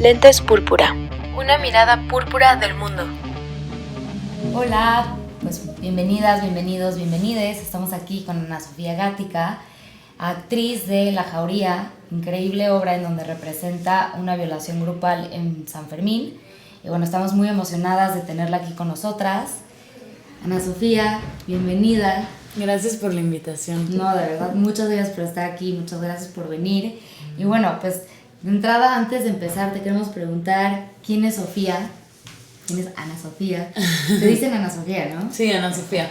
Lentes Púrpura, una mirada púrpura del mundo. Hola, pues bienvenidas, bienvenidos, bienvenides. Estamos aquí con Ana Sofía Gática, actriz de La Jauría, increíble obra en donde representa una violación grupal en San Fermín. Y bueno, estamos muy emocionadas de tenerla aquí con nosotras. Ana Sofía, bienvenida. Gracias por la invitación. No, de verdad, muchas gracias por estar aquí, muchas gracias por venir. Y bueno, pues de entrada, antes de empezar, te queremos preguntar quién es Sofía. ¿Quién es Ana Sofía? Te dicen Ana Sofía, ¿no? Sí, Ana Sofía.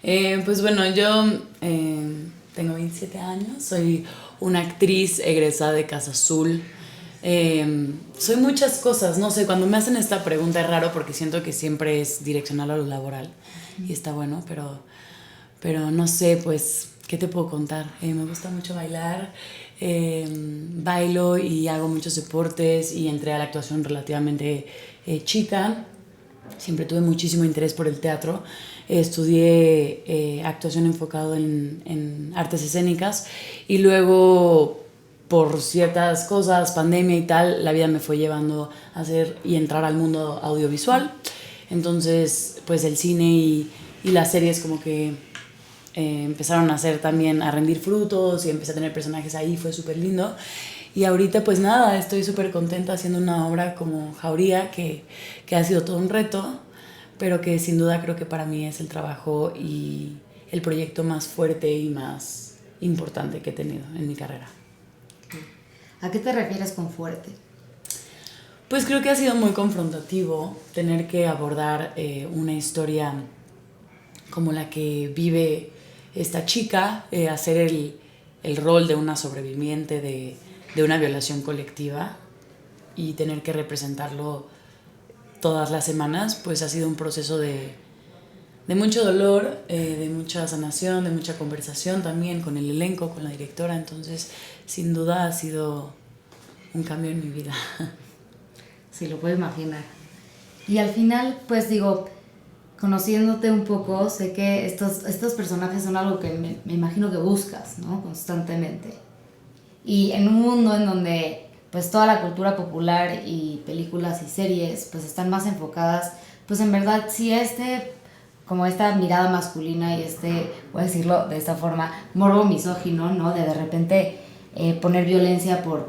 Pues bueno, yo tengo 27 años, soy una actriz egresada de Casa Azul. Soy muchas cosas, no sé, cuando me hacen esta pregunta es raro porque siento que siempre es direccional a lo laboral y está bueno, pero no sé, pues, ¿qué te puedo contar? Me gusta mucho bailar, bailo y hago muchos deportes y entré a la actuación relativamente chica. Siempre tuve muchísimo interés por el teatro. Estudié actuación enfocado en artes escénicas y luego por ciertas cosas, pandemia y tal, la vida me fue llevando a hacer y entrar al mundo audiovisual. Entonces, pues el cine y las series como que empezaron a hacer también, a rendir frutos y empecé a tener personajes ahí, fue súper lindo. Y ahorita pues nada, estoy súper contenta haciendo una obra como Jauría, que ha sido todo un reto, pero que sin duda creo que para mí es el trabajo y el proyecto más fuerte y más importante que he tenido en mi carrera. ¿A qué te refieres con fuerte? Pues creo que ha sido muy confrontativo tener que abordar una historia como la que vive esta chica, hacer el rol de una sobreviviente de una violación colectiva y tener que representarlo todas las semanas, pues ha sido un proceso de mucho dolor, de mucha sanación, de mucha conversación también con el elenco, con la directora. Entonces, sin duda ha sido un cambio en mi vida. Sí, lo puedo imaginar. Y al final, pues digo, conociéndote un poco, sé que estos personajes son algo que me imagino que buscas, ¿no? Constantemente. Y en un mundo en donde pues toda la cultura popular y películas y series pues están más enfocadas, pues en verdad sí como esta mirada masculina y voy a decirlo de esta forma, morbo misógino, ¿no? De repente poner violencia por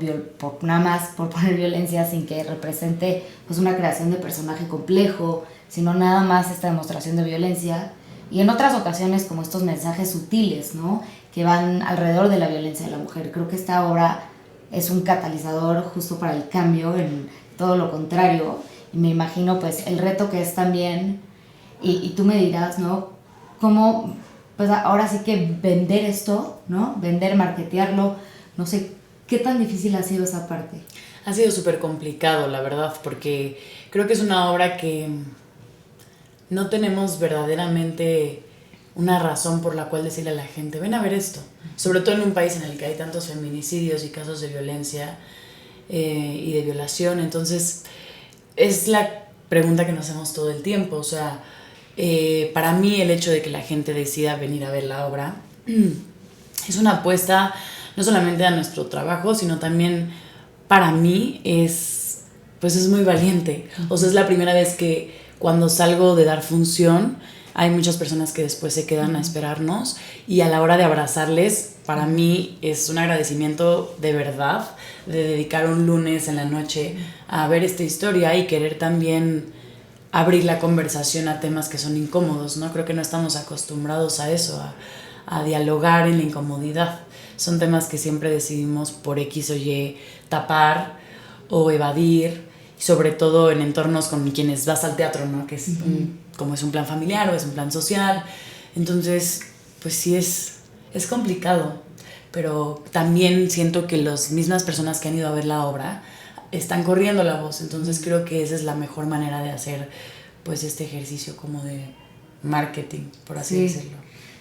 nada más por poner violencia sin que represente pues una creación de personaje complejo, sino nada más esta demostración de violencia. Y en otras ocasiones como estos mensajes sutiles, ¿no? Que van alrededor de la violencia de la mujer. Creo que esta obra es un catalizador justo para el cambio, en todo lo contrario. Y me imagino pues el reto que es también, y tú me dirás, ¿no? Cómo, pues ahora sí que vender esto, ¿no? Vender, marketearlo, no sé, ¿qué tan difícil ha sido esa parte? Ha sido súper complicado, la verdad, porque creo que es una obra que no tenemos verdaderamente una razón por la cual decirle a la gente, ven a ver esto. Sobre todo en un país en el que hay tantos feminicidios y casos de violencia y de violación. Entonces, es la pregunta que nos hacemos todo el tiempo. O sea, para mí el hecho de que la gente decida venir a ver la obra es una apuesta no solamente a nuestro trabajo, sino también para mí es muy valiente. O sea, es la primera vez que cuando salgo de dar función, hay muchas personas que después se quedan a esperarnos y a la hora de abrazarles, para mí es un agradecimiento de verdad de dedicar un lunes en la noche a ver esta historia y querer también abrir la conversación a temas que son incómodos, ¿no? Creo que no estamos acostumbrados a eso, a dialogar en la incomodidad. Son temas que siempre decidimos por X o Y tapar o evadir, sobre todo en entornos con quienes vas al teatro, ¿no? Que es como es un plan familiar o es un plan social. Entonces, pues sí es complicado, pero también siento que las mismas personas que han ido a ver la obra están corriendo la voz. Entonces creo que esa es la mejor manera de hacer pues este ejercicio como de marketing, por así decirlo.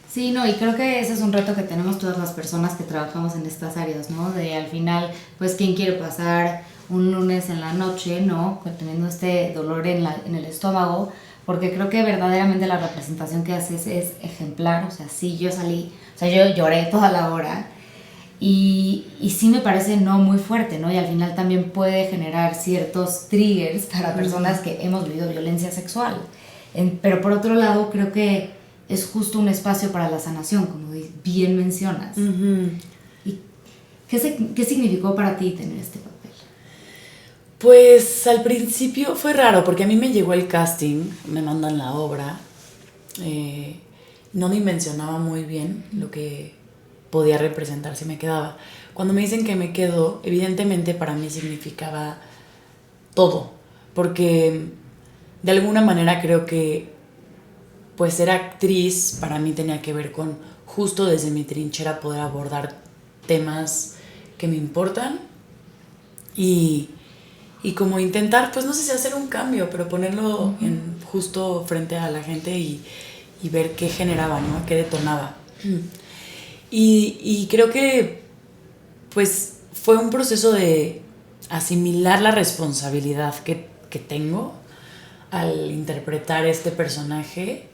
Sí, no, y creo que ese es un reto que tenemos todas las personas que trabajamos en estas áreas, ¿no? De al final, pues, ¿quién quiere pasar un lunes en la noche, ¿no? Teniendo este dolor en el estómago? Porque creo que verdaderamente la representación que haces es ejemplar. O sea, sí, yo salí, o sea, yo lloré toda la hora. Y sí me parece no muy fuerte, ¿no? Y al final también puede generar ciertos triggers para personas que hemos vivido violencia sexual. Pero por otro lado, creo que es justo un espacio para la sanación, como bien mencionas. ¿Y qué significó para ti tener este papel? Pues al principio fue raro, porque a mí me llegó el casting, me mandan la obra, no dimensionaba muy bien lo que podía representar si me quedaba. Cuando me dicen que me quedo, evidentemente para mí significaba todo, porque de alguna manera creo que pues ser actriz para mí tenía que ver con justo desde mi trinchera poder abordar temas que me importan y como intentar, pues no sé si hacer un cambio, pero ponerlo justo frente a la gente y ver qué generaba, ¿no? Qué detonaba. Y creo que pues fue un proceso de asimilar la responsabilidad que tengo al interpretar este personaje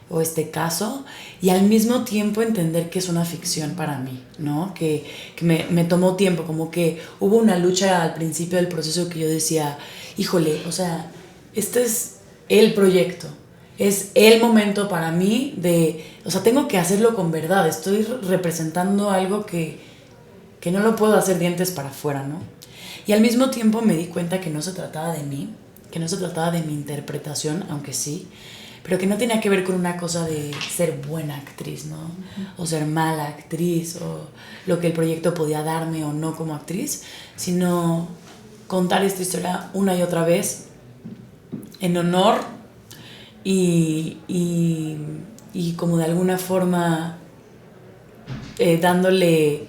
o este caso, y al mismo tiempo entender que es una ficción para mí, ¿no? Que me tomó tiempo, como que hubo una lucha al principio del proceso que yo decía, híjole, o sea, este es el proyecto, es el momento para mí o sea, tengo que hacerlo con verdad, estoy representando algo que no lo puedo hacer dientes para afuera, ¿no? Y al mismo tiempo me di cuenta que no se trataba de mí, que no se trataba de mi interpretación, aunque sí, pero que no tenía que ver con una cosa de ser buena actriz, ¿no? O ser mala actriz, o lo que el proyecto podía darme o no como actriz, sino contar esta historia una y otra vez en honor y como de alguna forma dándole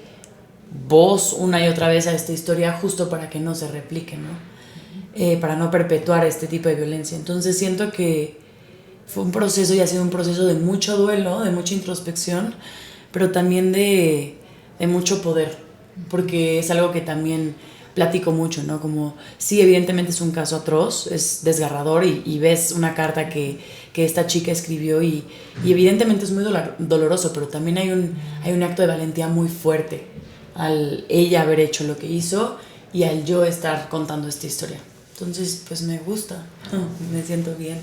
voz una y otra vez a esta historia justo para que no se replique, ¿no? Para no perpetuar este tipo de violencia. Entonces siento que fue un proceso y ha sido un proceso de mucho duelo, de mucha introspección, pero también de mucho poder, porque es algo que también platico mucho, ¿no? Como, sí, evidentemente es un caso atroz, es desgarrador y ves una carta que esta chica escribió y evidentemente es muy doloroso, pero también hay un acto de valentía muy fuerte al ella haber hecho lo que hizo y al yo estar contando esta historia. Entonces, pues me gusta, me siento bien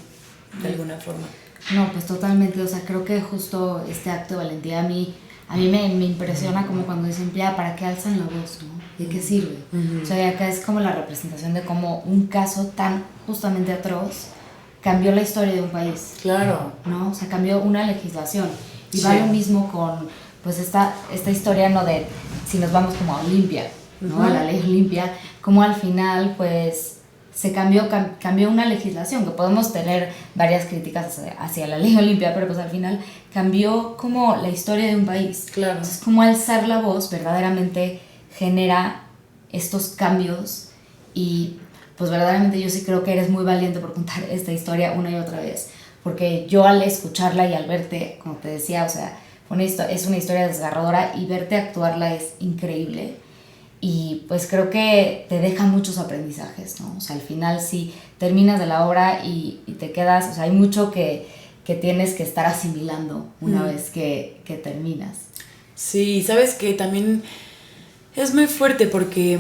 de alguna forma. No, pues totalmente, o sea, creo que justo este acto de valentía a mí me impresiona como cuando dicen, ya, ¿para qué alzan la voz, no? ¿De qué sirve? O sea, acá es como la representación de cómo un caso tan justamente atroz cambió la historia de un país. Claro. ¿No? O sea, cambió una legislación. Y va lo mismo con, pues, esta historia, ¿no? De, si nos vamos como a Olimpia, ¿no? A la ley Olimpia, como al final, pues, se cambió una legislación, que podemos tener varias críticas hacia la ley Olimpia, pero pues al final cambió como la historia de un país. Claro. Entonces, como alzar la voz verdaderamente genera estos cambios y pues verdaderamente yo sí creo que eres muy valiente por contar esta historia una y otra vez, porque yo al escucharla y al verte, como te decía, o sea, es una historia desgarradora y verte actuarla es increíble. Y pues creo que te deja muchos aprendizajes, ¿no? O sea, al final sí terminas de la obra y te quedas, o sea, hay mucho que tienes que estar asimilando una vez que terminas. Sí, sabes que también es muy fuerte porque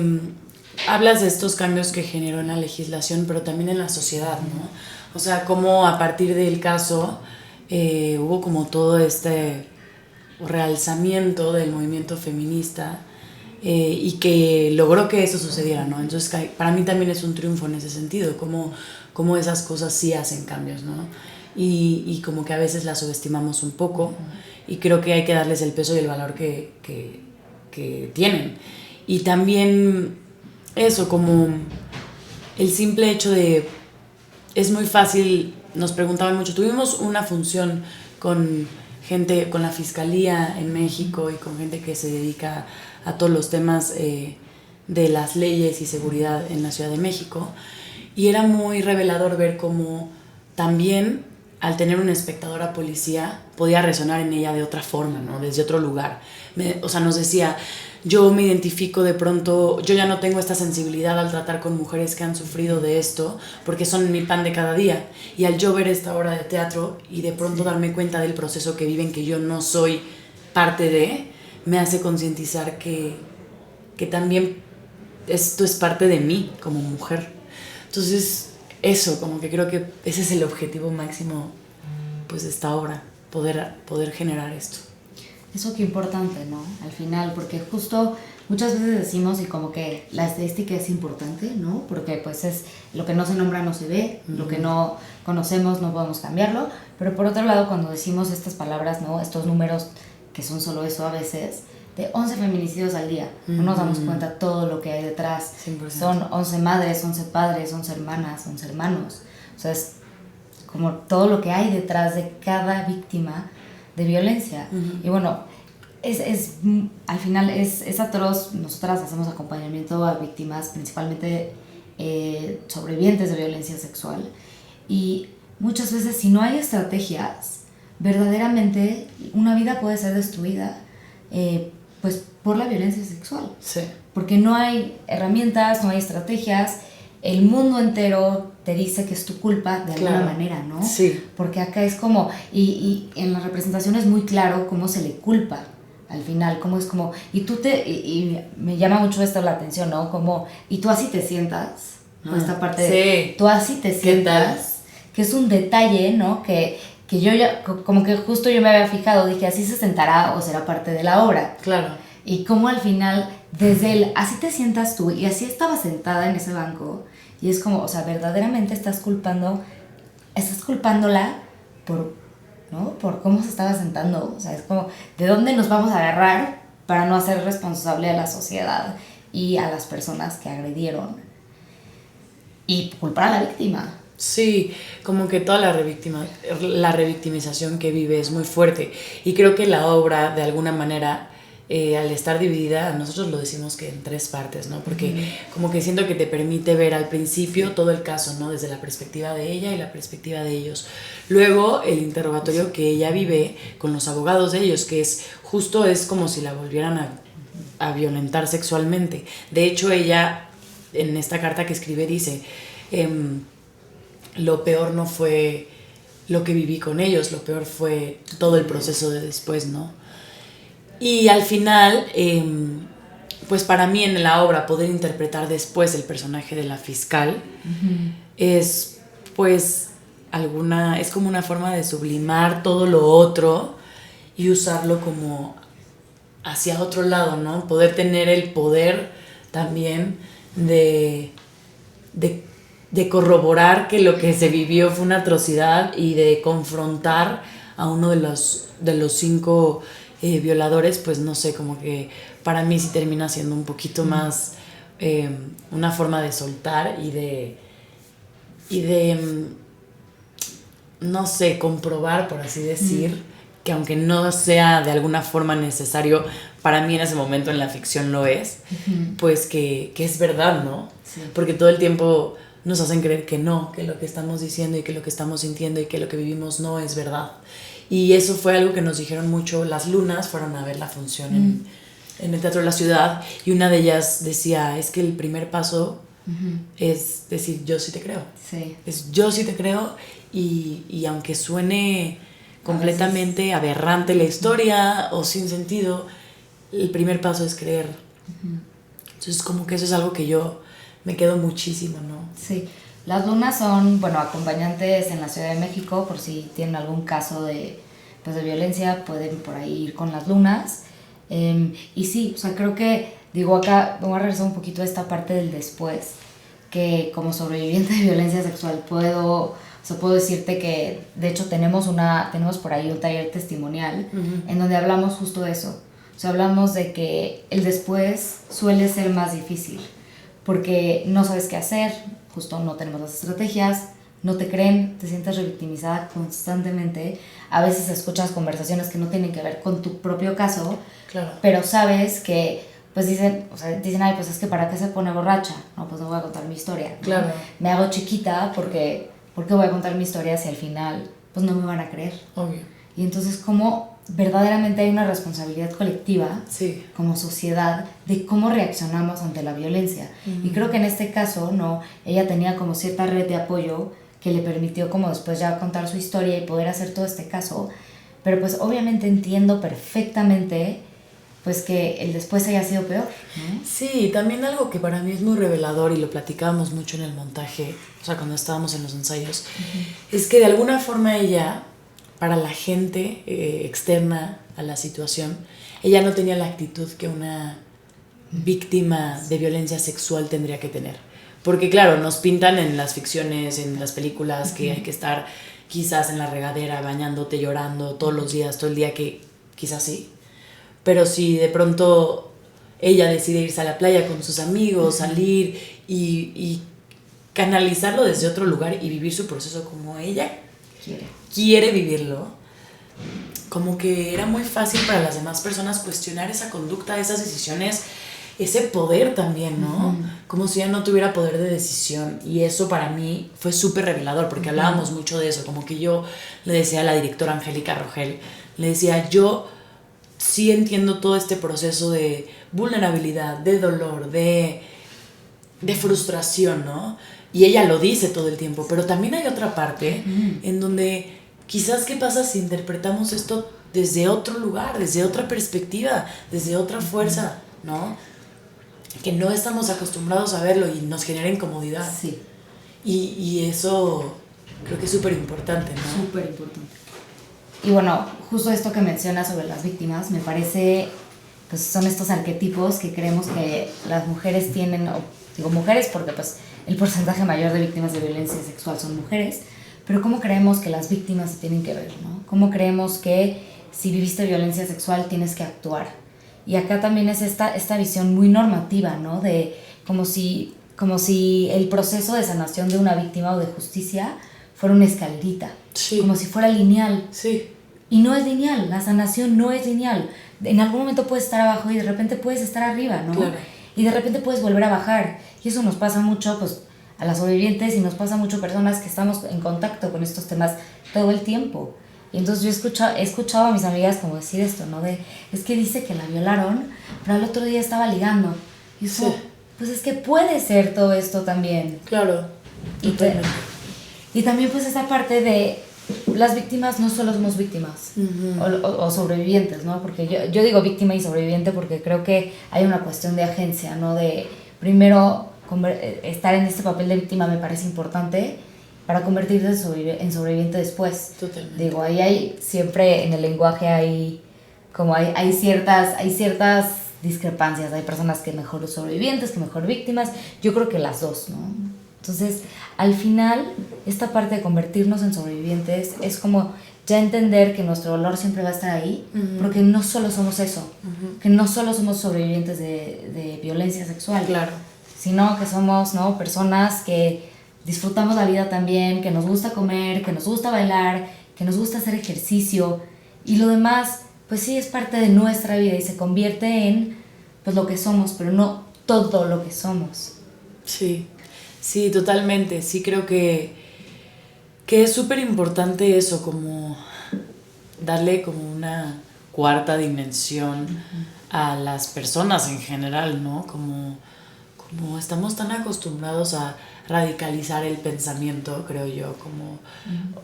hablas de estos cambios que generó en la legislación, pero también en la sociedad, ¿no? O sea, cómo a partir del caso hubo como todo este realzamiento del movimiento feminista, y que logró que eso sucediera, ¿no? Entonces para mí también es un triunfo en ese sentido, como esas cosas sí hacen cambios, ¿no? Y como que a veces las subestimamos un poco y creo que hay que darles el peso y el valor que tienen. Y también eso, como el simple hecho de, es muy fácil, nos preguntaban mucho, tuvimos una función con gente, con la Fiscalía en México y con gente que se dedica a todos los temas de las leyes y seguridad en la Ciudad de México, y era muy revelador ver cómo también al tener una espectadora policía podía resonar en ella de otra forma, ¿no? Desde otro lugar. O sea, nos decía, yo me identifico de pronto, yo ya no tengo esta sensibilidad al tratar con mujeres que han sufrido de esto, porque son mi pan de cada día, y al yo ver esta obra de teatro y de pronto darme cuenta del proceso que viven, que yo no soy parte de, me hace concientizar que también esto es parte de mí como mujer. Entonces, eso, como que creo que ese es el objetivo máximo, pues, de esta obra, poder generar esto. Eso qué importante, ¿no? Al final, porque justo muchas veces decimos y como que la estadística es importante, ¿no? Porque pues es lo que no se nombra no se ve, lo que no conocemos no podemos cambiarlo, pero por otro lado cuando decimos estas palabras, ¿no? Estos números que son solo eso a veces, de 11 feminicidios al día, no nos damos cuenta todo lo que hay detrás. 100%. Son 11 madres, 11 padres, 11 hermanas, 11 hermanos. O sea, es como todo lo que hay detrás de cada víctima de violencia. Y bueno, al final es atroz. Nosotras hacemos acompañamiento a víctimas, principalmente sobrevivientes de violencia sexual. Y muchas veces si no hay estrategias, verdaderamente una vida puede ser destruida pues por la violencia sexual. Sí. Porque no hay herramientas, no hay estrategias. El mundo entero te dice que es tu culpa de alguna manera, ¿no? Sí. Porque acá es como, y en la representación es muy claro cómo se le culpa al final, cómo es como, y me llama mucho esto la atención, ¿no? Como, y tú así te sientas, ¿no? Esta parte de, tú así te sientas, que es un detalle, ¿no? Que yo ya, como que justo yo me había fijado, dije, así se sentará o será parte de la obra. Claro. Y como al final, desde el, así te sientas tú, y así estaba sentada en ese banco, y es como, o sea, verdaderamente estás culpándola por, ¿no? Por cómo se estaba sentando. O sea, es como, ¿de dónde nos vamos a agarrar para no hacer responsable a la sociedad y a las personas que agredieron? Y culpar a la víctima. Sí, como que toda la revictimización que vive es muy fuerte. Y creo que la obra, de alguna manera, al estar dividida, nosotros lo decimos que en 3 partes, ¿no? Porque como que siento que te permite ver al principio todo el caso, ¿no? Desde la perspectiva de ella y la perspectiva de ellos. Luego el interrogatorio que ella vive con los abogados de ellos, que es justo, es como si la volvieran a violentar sexualmente. De hecho, ella en esta carta que escribe dice, lo peor no fue lo que viví con ellos, lo peor fue todo el proceso de después, ¿no? Y al final, pues para mí en la obra poder interpretar después el personaje de la fiscal es pues es como una forma de sublimar todo lo otro y usarlo como hacia otro lado, ¿no? Poder tener el poder también de corroborar que lo que se vivió fue una atrocidad y de confrontar a uno de los 5 violadores, pues no sé, como que para mí sí termina siendo un poquito más una forma de soltar y de no sé, comprobar, por así decir, que aunque no sea de alguna forma necesario, para mí en ese momento en la ficción lo es, pues que es verdad, ¿no? Sí. Porque todo el tiempo nos hacen creer que no, que lo que estamos diciendo y que lo que estamos sintiendo y que lo que vivimos no es verdad. Y eso fue algo que nos dijeron mucho las lunas, fueron a ver la función en el Teatro de la Ciudad, y una de ellas decía, es que el primer paso es decir, yo sí te creo. Sí. Es yo sí te creo, y aunque suene completamente aberrante la historia o sin sentido, el primer paso es creer. Entonces como que eso es algo que yo me quedo muchísimo, ¿no? Sí. Las lunas son, bueno, acompañantes en la Ciudad de México, por si tienen algún caso de violencia, pueden por ahí ir con las lunas. Y sí, o sea, creo que, digo, acá voy a regresar un poquito a esta parte del después, que como sobreviviente de violencia sexual puedo decirte que, de hecho, tenemos por ahí un taller testimonial en donde hablamos justo de eso. O sea, hablamos de que el después suele ser más difícil, porque no sabes qué hacer, justo no tenemos las estrategias, no te creen, te sientes revictimizada constantemente, a veces escuchas conversaciones que no tienen que ver con tu propio caso, claro, pero sabes que, pues dicen, ay, pues es que ¿para qué se pone borracha? No, pues no voy a contar mi historia, ¿no? Claro. Me hago chiquita porque voy a contar mi historia si al final, pues no me van a creer. Obvio. Y entonces, como verdaderamente hay una responsabilidad colectiva, sí, como sociedad, de cómo reaccionamos ante la violencia. Y creo que en este caso, ¿no? Ella tenía como cierta red de apoyo que le permitió como después ya contar su historia y poder hacer todo este caso. Pero pues obviamente entiendo perfectamente pues que el después haya sido peor, ¿no? Sí, también algo que para mí es muy revelador y lo platicábamos mucho en el montaje, o sea, cuando estábamos en los ensayos, es que de alguna forma ella, para la gente externa a la situación, ella no tenía la actitud que una víctima de violencia sexual tendría que tener. Porque claro, nos pintan en las ficciones, en las películas, que hay que estar quizás en la regadera, bañándote, llorando todos los días, todo el día, que quizás sí. Pero si de pronto ella decide irse a la playa con sus amigos, salir y canalizarlo desde otro lugar y vivir su proceso como ella quiere vivirlo, como que era muy fácil para las demás personas cuestionar esa conducta, esas decisiones, ese poder también, ¿no? Como si ella no tuviera poder de decisión. Y eso para mí fue súper revelador, porque hablábamos mucho de eso. Como que yo le decía a la directora Angélica Rogel, le decía, yo sí entiendo todo este proceso de vulnerabilidad, de dolor, de frustración, ¿no? Y ella lo dice todo el tiempo, pero también hay otra parte en donde quizás qué pasa si interpretamos esto desde otro lugar, desde otra perspectiva, desde otra fuerza, ¿no? Que no estamos acostumbrados a verlo y nos genera incomodidad. Sí. Y eso creo que es súper importante, ¿no? Súper importante. Y bueno, justo esto que mencionas sobre las víctimas, me parece, pues son estos arquetipos que creemos que las mujeres tienen, o digo mujeres porque pues el porcentaje mayor de víctimas de violencia sexual son mujeres, pero ¿cómo creemos que las víctimas se tienen que ver, ¿no? ¿Cómo creemos que si viviste violencia sexual tienes que actuar? Y acá también es esta visión muy normativa, ¿no? De como si el proceso de sanación de una víctima o de justicia fuera una escalerita, sí, como si fuera lineal. Sí. Y no es lineal, la sanación no es lineal. En algún momento puedes estar abajo y de repente puedes estar arriba, ¿no? Claro. Y de repente puedes volver a bajar. Y eso nos pasa mucho, pues, a las sobrevivientes y nos pasa mucho a personas que estamos en contacto con estos temas todo el tiempo. Y entonces yo he escuchado a mis amigas como decir esto, ¿no? Es que dice que la violaron, pero al otro día estaba ligando. Y eso, sí, pues es que puede ser todo esto también. Claro. Y también pues esa parte de las víctimas no solo somos víctimas o sobrevivientes, ¿no? Porque yo digo víctima y sobreviviente porque creo que hay una cuestión de agencia, ¿no? De primero estar en este papel de víctima me parece importante para convertirte en sobreviviente después. Totalmente. Digo, ahí hay siempre en el lenguaje hay ciertas discrepancias. Hay personas que mejor sobrevivientes, que mejor víctimas. Yo creo que las dos, ¿no? Entonces, al final, esta parte de convertirnos en sobrevivientes es como ya entender que nuestro dolor siempre va a estar ahí, porque no solo somos eso, que no solo somos sobrevivientes de violencia sexual, claro, sino que somos, ¿no?, personas que disfrutamos la vida también, que nos gusta comer, que nos gusta bailar, que nos gusta hacer ejercicio, y lo demás, pues sí, es parte de nuestra vida y se convierte en pues lo que somos, pero no todo lo que somos. Sí. Sí, totalmente. Sí, creo que es súper importante eso, como darle como una cuarta dimensión a las personas en general, ¿no? Como estamos tan acostumbrados a radicalizar el pensamiento, creo yo, como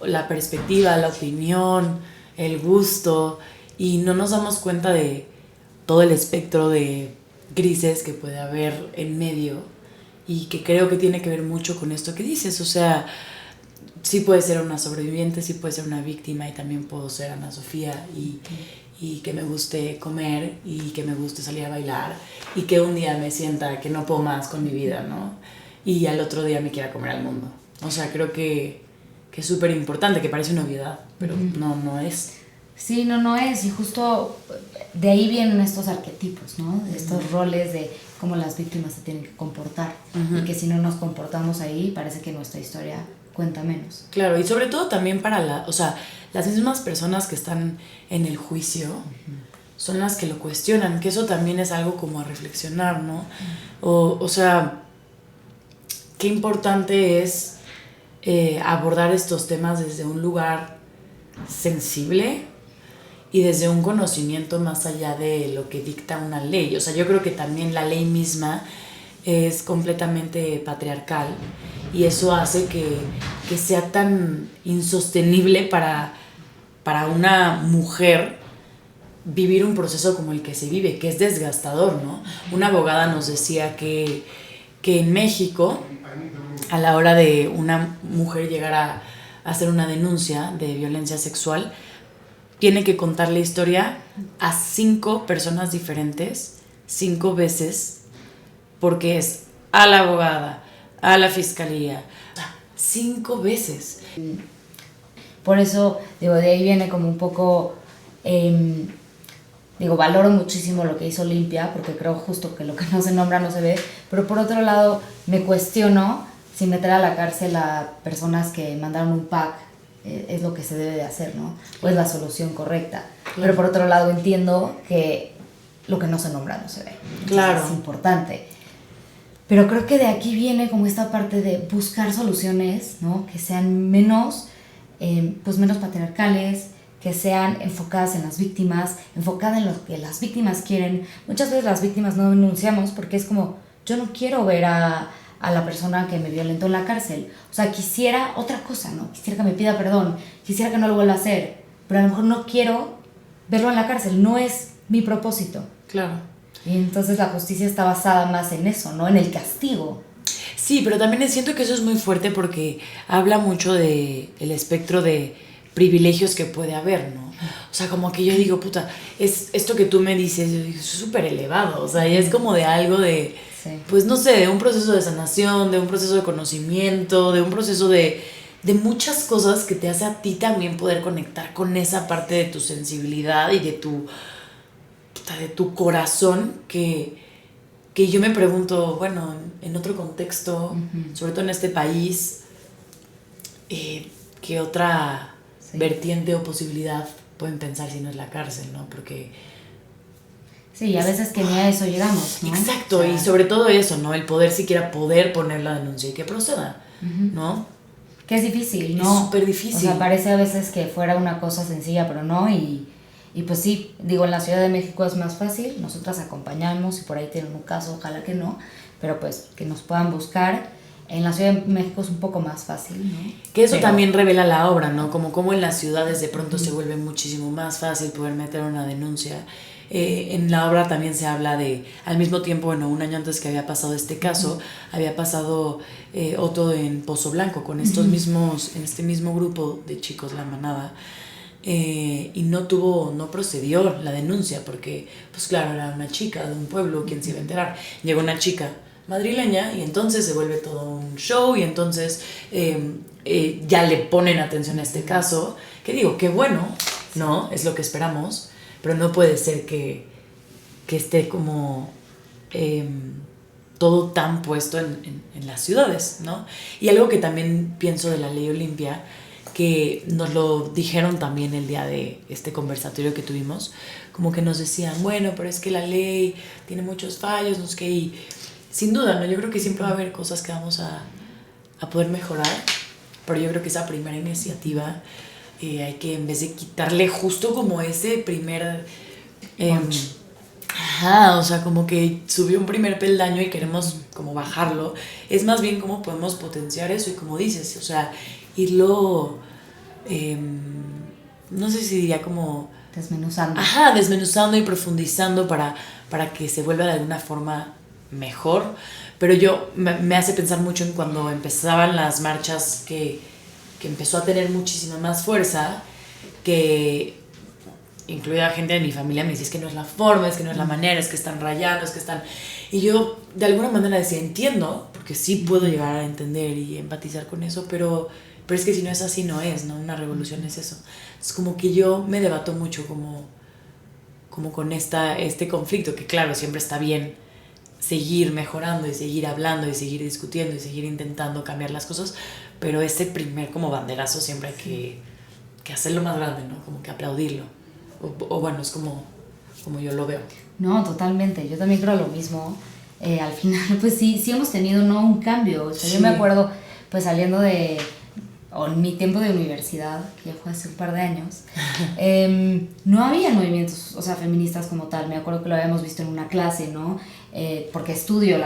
la perspectiva, la opinión, el gusto, y no nos damos cuenta de todo el espectro de grises que puede haber en medio. Y que creo que tiene que ver mucho con esto que dices, o sea, sí puede ser una sobreviviente, sí puede ser una víctima y también puedo ser Ana Sofía y que me guste comer y que me guste salir a bailar y que un día me sienta que no puedo más con mi vida, ¿no? Y al otro día me quiera comer al mundo. O sea, creo que es súper importante, que parece una obviedad, pero no es. Sí, no es, y justo de ahí vienen estos arquetipos, ¿no? Estos roles de cómo las víctimas se tienen que comportar y que si no nos comportamos ahí parece que nuestra historia cuenta menos. Claro, y sobre todo también para las mismas personas que están en el juicio son las que lo cuestionan, que eso también es algo como a reflexionar, ¿no? O sea, qué importante es abordar estos temas desde un lugar sensible y desde un conocimiento más allá de lo que dicta una ley. O sea, yo creo que también la ley misma es completamente patriarcal y eso hace que sea tan insostenible para una mujer vivir un proceso como el que se vive, que es desgastador, ¿no? Una abogada nos decía que en México, a la hora de una mujer llegar a hacer una denuncia de violencia sexual, tiene que contar la historia a 5 personas diferentes, 5 veces, porque es a la abogada, a la fiscalía, 5 veces. Por eso, digo, de ahí viene como un poco, valoro muchísimo lo que hizo Olimpia, porque creo justo que lo que no se nombra no se ve, pero por otro lado me cuestiono si meter a la cárcel a personas que mandaron un pack es lo que se debe de hacer, ¿no? O es la solución correcta. Claro. Pero por otro lado entiendo que lo que no se nombra no se ve. Claro. Es importante. Pero creo que de aquí viene como esta parte de buscar soluciones, ¿no? Que sean menos patriarcales, que sean enfocadas en las víctimas, enfocadas en lo que las víctimas quieren. Muchas veces las víctimas no denunciamos porque es como, yo no quiero ver a la persona que me violentó en la cárcel. O sea, quisiera otra cosa, ¿no? Quisiera que me pida perdón, quisiera que no lo vuelva a hacer, pero a lo mejor no quiero verlo en la cárcel, no es mi propósito. Claro. Y entonces la justicia está basada más en eso, ¿no? En el castigo. Sí, pero también siento que eso es muy fuerte porque habla mucho de el espectro de privilegios que puede haber, ¿no? O sea, como que yo digo, puta, es esto que tú me dices, yo digo, es súper elevado, o sea, y es como de algo de, sí, pues no sé, de un proceso de sanación, de un proceso de conocimiento, de un proceso de muchas cosas que te hace a ti también poder conectar con esa parte de tu sensibilidad y de tu corazón que yo me pregunto, bueno, en otro contexto, sobre todo en este país, ¿qué otra vertiente o posibilidad pueden pensar si no es la cárcel, ¿no? Porque... Sí, a veces que ni a eso llegamos, ¿no? Exacto, o sea, y sobre todo eso, ¿no? El poder siquiera poder poner la denuncia y que proceda, ¿no? Que es difícil, ¿no? Es súper difícil. O sea, parece a veces que fuera una cosa sencilla, pero no, y pues sí, digo, en la Ciudad de México es más fácil, nosotras acompañamos, y por ahí tienen un caso, ojalá que no, pero pues que nos puedan buscar. En la Ciudad de México es un poco más fácil, ¿no? Que eso también revela la obra, ¿no? Como en las ciudades de pronto se vuelve muchísimo más fácil poder meter una denuncia. En la obra también se habla de, al mismo tiempo, bueno, un año antes que había pasado este caso, había pasado otro en Pozo Blanco, con estos mismos, en este mismo grupo de chicos, La Manada, y no procedió la denuncia, porque, pues claro, era una chica de un pueblo, ¿quién se iba a enterar? Llegó una chica madrileña y entonces se vuelve todo un show y entonces ya le ponen atención a este caso, que digo, qué bueno, ¿no? Es lo que esperamos, pero no puede ser que esté como todo tan puesto en las ciudades, ¿no? Y algo que también pienso de la ley Olimpia, que nos lo dijeron también el día de este conversatorio que tuvimos, como que nos decían, bueno, pero es que la ley tiene muchos fallos, no sé qué, y sin duda, ¿no? Yo creo que siempre va a haber cosas que vamos a poder mejorar, pero yo creo que esa primera iniciativa hay que, en vez de quitarle justo como ese primer... o sea, como que subió un primer peldaño y queremos como bajarlo, es más bien cómo podemos potenciar eso y como dices, o sea, irlo, no sé si diría como... desmenuzando y profundizando para que se vuelva de alguna forma mejor, pero me hace pensar mucho en cuando empezaban las marchas que empezó a tener muchísima más fuerza, que incluida gente de mi familia me decía, es que no es la forma, es que no es la manera, es que están rayando, es que están... Y yo de alguna manera decía, entiendo, porque sí puedo llegar a entender y empatizar con eso, pero es que si no es así, no es, ¿no? Una revolución es eso. Es como que yo me debato mucho como con este conflicto, que claro, siempre está bien seguir mejorando y seguir hablando y seguir discutiendo y seguir intentando cambiar las cosas, pero ese primer como banderazo siempre hay que hacerlo más grande, ¿no? Como que aplaudirlo. O bueno, es como yo lo veo. No, totalmente, yo también creo lo mismo. Al final, pues sí hemos tenido, ¿no? Un cambio. O sea, sí. Yo me acuerdo, pues saliendo en mi tiempo de universidad, que ya fue hace un par de años, no había movimientos, o sea, feministas como tal. Me acuerdo que lo habíamos visto en una clase, ¿no? Porque estudié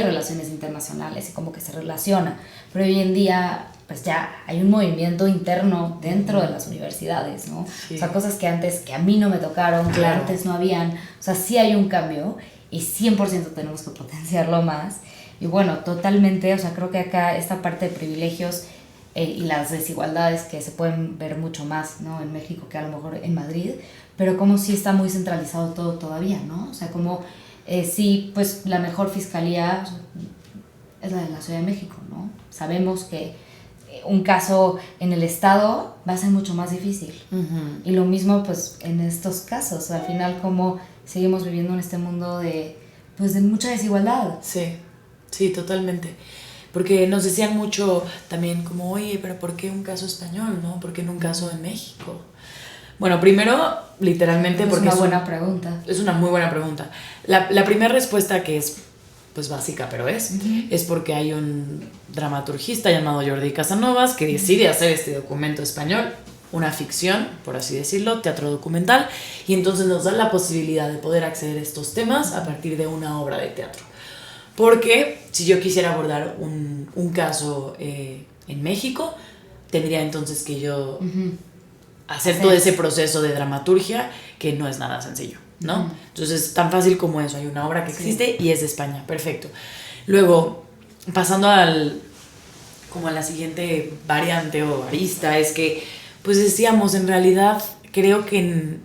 relaciones internacionales y como que se relaciona. Pero hoy en día pues ya hay un movimiento interno dentro de las universidades, ¿no? Sí. O sea, cosas que antes, que a mí no me tocaron, que Claro. antes no habían, o sea, sí hay un cambio y 100% tenemos que potenciarlo más. Y bueno, totalmente, o sea, creo que acá esta parte de privilegios y las desigualdades que se pueden ver mucho más, ¿no? En México que a lo mejor en Madrid, pero como sí está muy centralizado todo todavía, ¿no? O sea, como sí, pues la mejor fiscalía es la de la Ciudad de México, ¿no? Sabemos que un caso en el estado va a ser mucho más difícil. Uh-huh. Y lo mismo pues en estos casos, al final como seguimos viviendo en este mundo de pues de mucha desigualdad. Sí, sí, totalmente. Porque nos decían mucho también como, oye, pero ¿por qué un caso español, no? ¿Por qué no un caso de México? Bueno, primero, literalmente Es porque una buena pregunta. es una muy buena pregunta. La primera respuesta, que es pues básica, pero es porque hay un dramaturgista llamado Jordi Casanovas que decide hacer este documento español, una ficción, por así decirlo, teatro documental, y entonces nos da la posibilidad de poder acceder a estos temas a partir de una obra de teatro. Porque si yo quisiera abordar un caso en México, tendría entonces que yo hacer todo ese proceso de dramaturgia, que no es nada sencillo, ¿no? Entonces, tan fácil como eso, hay una obra que existe y es de España, perfecto. Luego, pasando como a la siguiente variante o arista, es que, pues decíamos, en realidad, creo que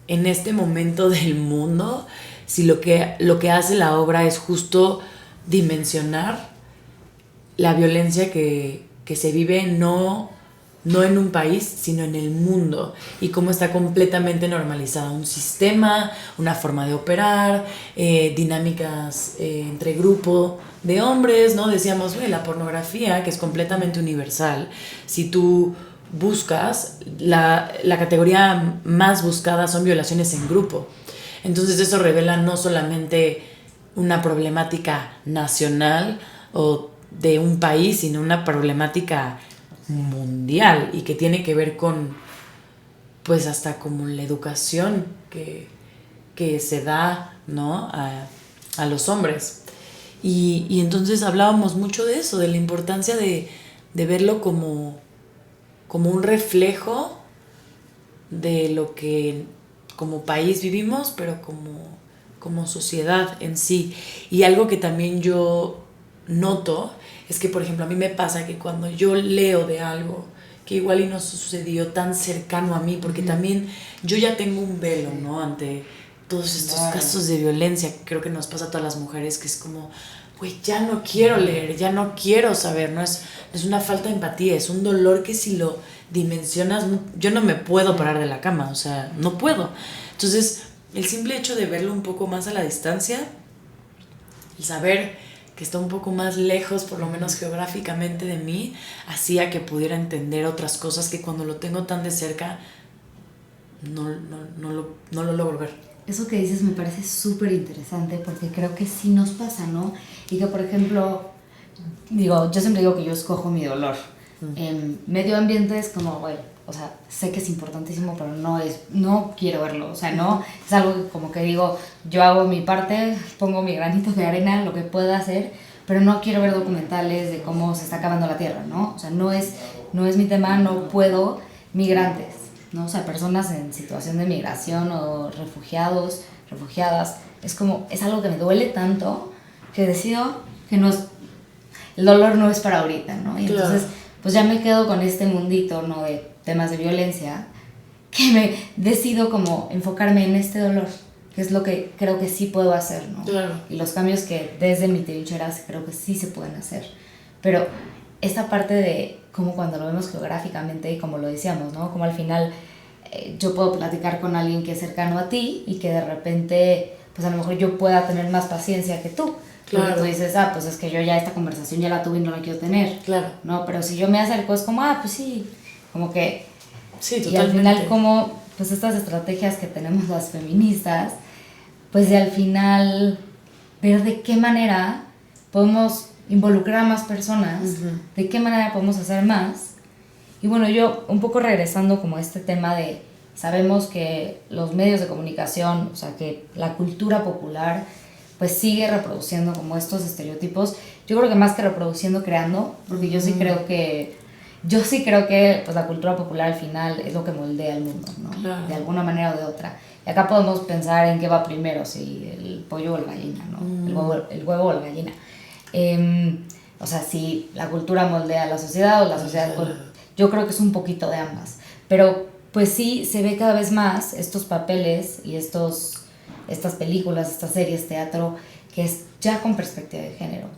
en este momento del mundo, si lo que hace la obra es justo dimensionar la violencia que se vive no en un país, sino en el mundo, y cómo está completamente normalizado un sistema, una forma de operar, dinámicas entre grupo de hombres, ¿no? Decíamos, la pornografía, que es completamente universal, si tú buscas, la categoría más buscada son violaciones en grupo. Entonces eso revela no solamente una problemática nacional o de un país, sino una problemática mundial, y que tiene que ver con, pues hasta como la educación que se da, ¿no? a los hombres. Y entonces hablábamos mucho de eso, de la importancia de verlo como un reflejo de lo que como país vivimos, pero como sociedad en sí. Y algo que también yo noto es que, por ejemplo, a mí me pasa que cuando yo leo de algo que igual y no sucedió tan cercano a mí, porque también yo ya tengo un velo, ¿no? Ante todos estos casos de violencia, que creo que nos pasa a todas las mujeres, que es como, güey, ya no quiero leer, ya no quiero saber, no es una falta de empatía, es un dolor que si lo dimensionas, yo no me puedo parar de la cama, o sea, no puedo. Entonces, el simple hecho de verlo un poco más a la distancia, el saber que está un poco más lejos, por lo menos geográficamente de mí, hacía que pudiera entender otras cosas que cuando lo tengo tan de cerca no lo logro ver. Eso que dices me parece súper interesante, porque creo que sí nos pasa, ¿no? Y que, por ejemplo, yo siempre digo que yo escojo mi dolor. En medio ambiente es como, bueno, o sea, sé que es importantísimo, pero no quiero verlo, o sea, no, es algo que como que digo, yo hago mi parte, pongo mi granito de arena, lo que pueda hacer, pero no quiero ver documentales de cómo se está acabando la tierra, ¿no? O sea, no es mi tema, no puedo. Migrantes, ¿no? O sea, personas en situación de migración o refugiados, refugiadas, es algo que me duele tanto que decido que el dolor no es para ahorita, ¿no? Y claro. Entonces, pues ya me quedo con este mundito, ¿no? De temas de violencia, que me decido como enfocarme en este dolor, que es lo que creo que sí puedo hacer, ¿no? Claro. Y los cambios que desde mi trinchera creo que sí se pueden hacer. Pero esta parte de como cuando lo vemos geográficamente, y como lo decíamos, ¿no? Como al final yo puedo platicar con alguien que es cercano a ti y que de repente, pues a lo mejor yo pueda tener más paciencia que tú. Claro. Porque tú dices, pues es que yo ya esta conversación ya la tuve y no la quiero tener. Claro. No, pero si yo me acerco es como, pues sí, como que... Sí, totalmente. Y al final como, pues estas estrategias que tenemos las feministas, pues de al final ver de qué manera podemos involucrar a más personas, de qué manera podemos hacer más. Y bueno, yo un poco regresando como a este tema de, sabemos que los medios de comunicación, o sea, que la cultura popular, pues sigue reproduciendo como estos estereotipos. Yo creo que más que reproduciendo, creando, porque yo sí creo que pues la cultura popular al final es lo que moldea el mundo, ¿no? Claro. De alguna manera o de otra. Y acá podemos pensar en qué va primero, si el pollo o la gallina, ¿no? El huevo o la gallina. O sea, si la cultura moldea la sociedad o la sociedad... Yo creo que es un poquito de ambas. Pero pues sí, se ve cada vez más estos papeles y estas películas, estas series, teatro, que es ya con perspectiva de género.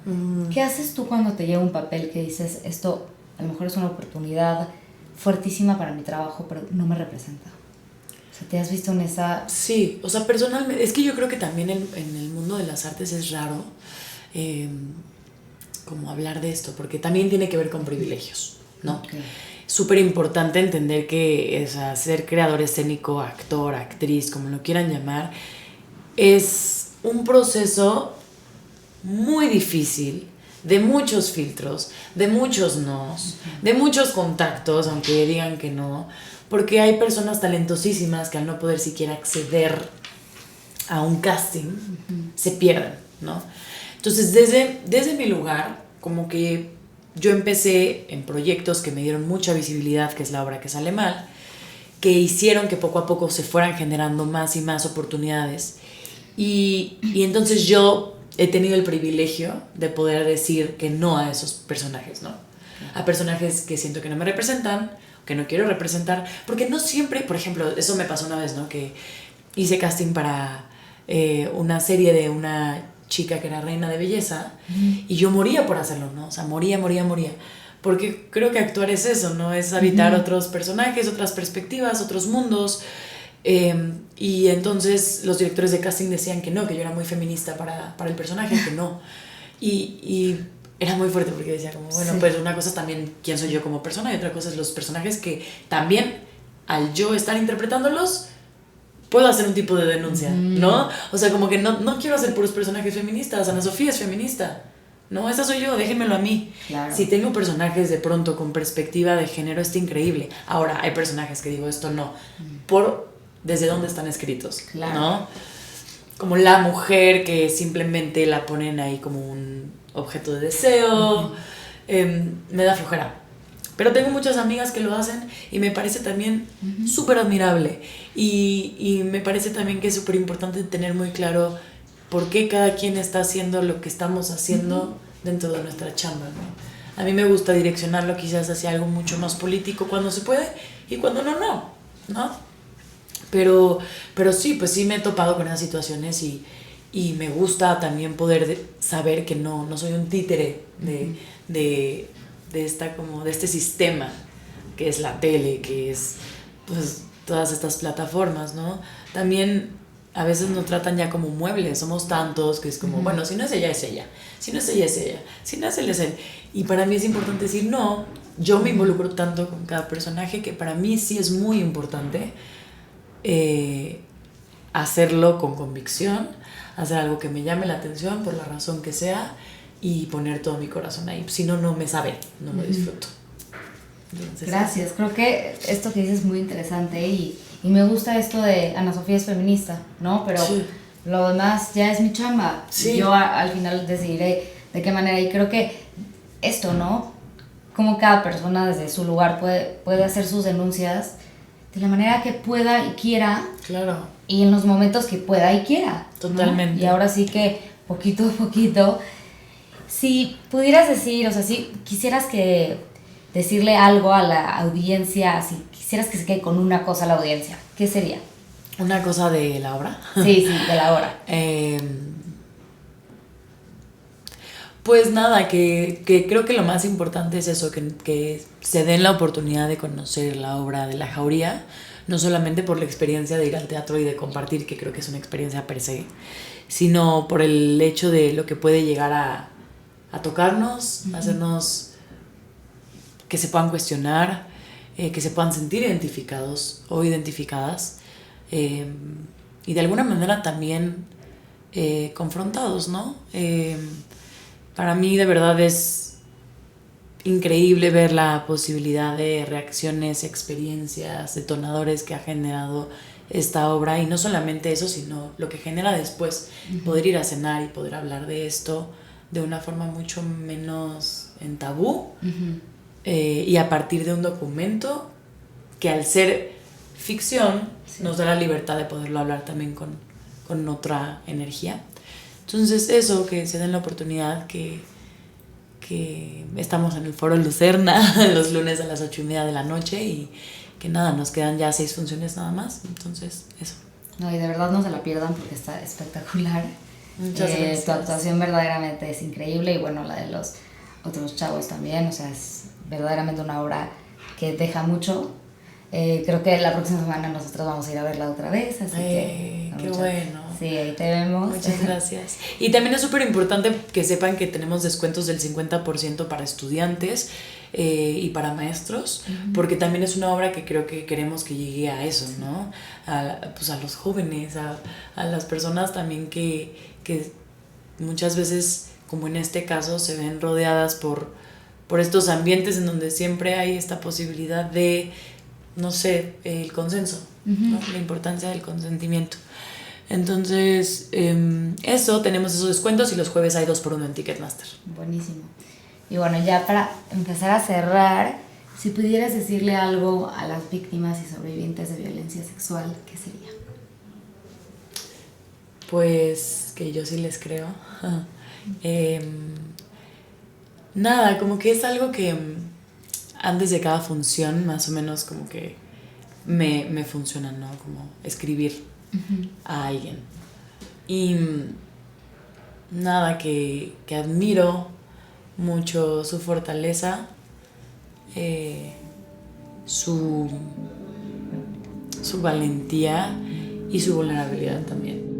¿Qué haces tú cuando te llega un papel que dices, esto a lo mejor es una oportunidad fuertísima para mi trabajo, pero no me representa? O sea, ¿te has visto en esa...? Sí, o sea, personalmente, es que yo creo que también en el mundo de las artes es raro como hablar de esto, porque también tiene que ver con privilegios, ¿no? Okay. Súper importante entender que ser creador escénico, actor, actriz, como lo quieran llamar, es un proceso muy difícil, de muchos filtros, de muchos nos, de muchos contactos, aunque digan que no, porque hay personas talentosísimas que al no poder siquiera acceder a un casting, se pierden, ¿no? Entonces, desde mi lugar, como que yo empecé en proyectos que me dieron mucha visibilidad, que es la obra Que Sale Mal, que hicieron que poco a poco se fueran generando más y más oportunidades. Y entonces yo he tenido el privilegio de poder decir que no a esos personajes, ¿no? A personajes que siento que no me representan, que no quiero representar, porque no siempre, por ejemplo, eso me pasó una vez, ¿no? Que hice casting para una serie de una chica que era reina de belleza y yo moría por hacerlo, ¿no? O sea, moría, porque creo que actuar es eso, ¿no? Es habitar otros personajes, otras perspectivas, otros mundos, y entonces los directores de casting decían que no, que yo era muy feminista para el personaje, que no, y era muy fuerte porque decía como, bueno, pues una cosa es también quién soy yo como persona y otra cosa es los personajes que también al yo estar interpretándolos puedo hacer un tipo de denuncia, ¿no? O sea, como que no quiero hacer puros personajes feministas. Ana Sofía es feminista. No, esa soy yo, déjenmelo a mí. Claro. Si tengo personajes de pronto con perspectiva de género, está increíble. Ahora, hay personajes que digo, esto no. Desde dónde están escritos, claro, ¿no? Como la mujer que simplemente la ponen ahí como un objeto de deseo. Me da flojera. Pero tengo muchas amigas que lo hacen y me parece también súper admirable. Y me parece también que es súper importante tener muy claro por qué cada quien está haciendo lo que estamos haciendo dentro de nuestra chamba, ¿no? A mí me gusta direccionarlo quizás hacia algo mucho más político cuando se puede y cuando no, ¿no? Pero sí, pues sí me he topado con esas situaciones y me gusta también poder saber que no soy un títere de este sistema que es la tele, que es pues todas estas plataformas, ¿no? También a veces nos tratan ya como muebles, somos tantos que es como, bueno, si no es ella, es ella, si no es ella, es ella, si no es él, es él. Y para mí es importante decir, no, yo me involucro tanto con cada personaje que para mí sí es muy importante hacerlo con convicción, hacer algo que me llame la atención por la razón que sea y poner todo mi corazón ahí. Si no, no me sabe, no lo disfruto. Entonces, gracias, creo que esto que dices es muy interesante y me gusta esto de Ana Sofía es feminista, ¿no? Pero sí, lo demás ya es mi chamba. Sí. Yo al final decidiré de qué manera y creo que esto, ¿no? Como cada persona desde su lugar puede hacer sus denuncias de la manera que pueda y quiera. Claro. Y en los momentos que pueda y quiera. Totalmente. ¿No? Y ahora sí que poquito a poquito, si pudieras decir, o sea, si quisieras decirle algo a la audiencia, si quisieras que se quede con una cosa a la audiencia, ¿qué sería? ¿Una cosa de la obra? Sí, de la obra. Pues nada, que creo que lo más importante es eso, que se den la oportunidad de conocer la obra de La Jauría, no solamente por la experiencia de ir al teatro y de compartir, que creo que es una experiencia per se, sino por el hecho de lo que puede llegar a tocarnos, hacernos que se puedan cuestionar, que se puedan sentir identificados o identificadas, y de alguna manera también confrontados, ¿no? Para mí de verdad es increíble ver la posibilidad de reacciones, experiencias, detonadores que ha generado esta obra, y no solamente eso, sino lo que genera después, poder ir a cenar y poder hablar de esto de una forma mucho menos en tabú, y a partir de un documento que al ser ficción nos da la libertad de poderlo hablar también con otra energía. Entonces eso, que se den la oportunidad, que estamos en el Foro Lucerna los lunes a las 8:30 de la noche, y que nada, nos quedan ya 6 funciones nada más, entonces eso. No, y de verdad no se la pierdan porque está espectacular. Muchas gracias. Tu actuación verdaderamente es increíble, y bueno, la de los otros chavos también, o sea, es verdaderamente una obra que deja mucho. Creo que la próxima semana nosotros vamos a ir a verla otra vez, así que... Qué bueno. Sí, ahí te vemos. Muchas gracias. Y también es súper importante que sepan que tenemos descuentos del 50% para estudiantes y para maestros, porque también es una obra que creo que queremos que llegue a eso, ¿no? Pues a los jóvenes, a las personas también que muchas veces, como en este caso, se ven rodeadas por estos ambientes en donde siempre hay esta posibilidad de, no sé, el consenso, ¿no? La importancia del consentimiento. Entonces, eso, tenemos esos descuentos, y los jueves hay 2x1 en Ticketmaster. Buenísimo. Y bueno, ya para empezar a cerrar, si pudieras decirle algo a las víctimas y sobrevivientes de violencia sexual, ¿qué sería? Pues que yo sí les creo. Nada, como que es algo que antes de cada función más o menos como que me funciona, ¿no? Como escribir a alguien. Y nada, que admiro mucho su fortaleza, su valentía y su vulnerabilidad también.